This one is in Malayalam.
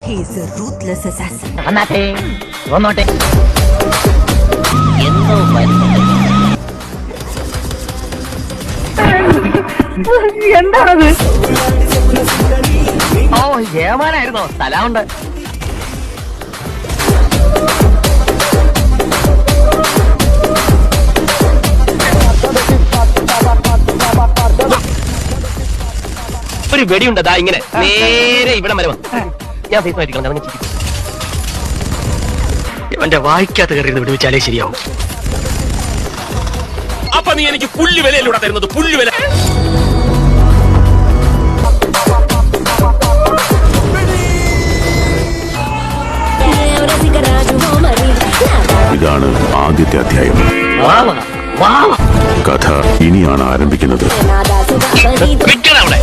He is a ruthless assassin. വന്നോട്ടെ. എന്താണത്? ഓ ഏമാനായിരുന്നോ? സ്ഥലമുണ്ട്. ഒരു വെടിയുണ്ടതാ ഇങ്ങനെ നേരെ ഇവിടെ വരെ വന്നു. ഞാൻ ഫേസ് മാറ്റിക്കണം. എന്റെ വായിക്കാത്ത കയറി വിടുവിച്ചാലേ ശരിയാവും. അപ്പൊ നീ എനിക്ക് പുല്ല് വിലയിലൂടെ തരുന്നത്? പുല്ല് വില ഇതാണ് ആദ്യത്തെ അധ്യായം. കഥ ഇനിയാണ് ആരംഭിക്കുന്നത്. അവിടെ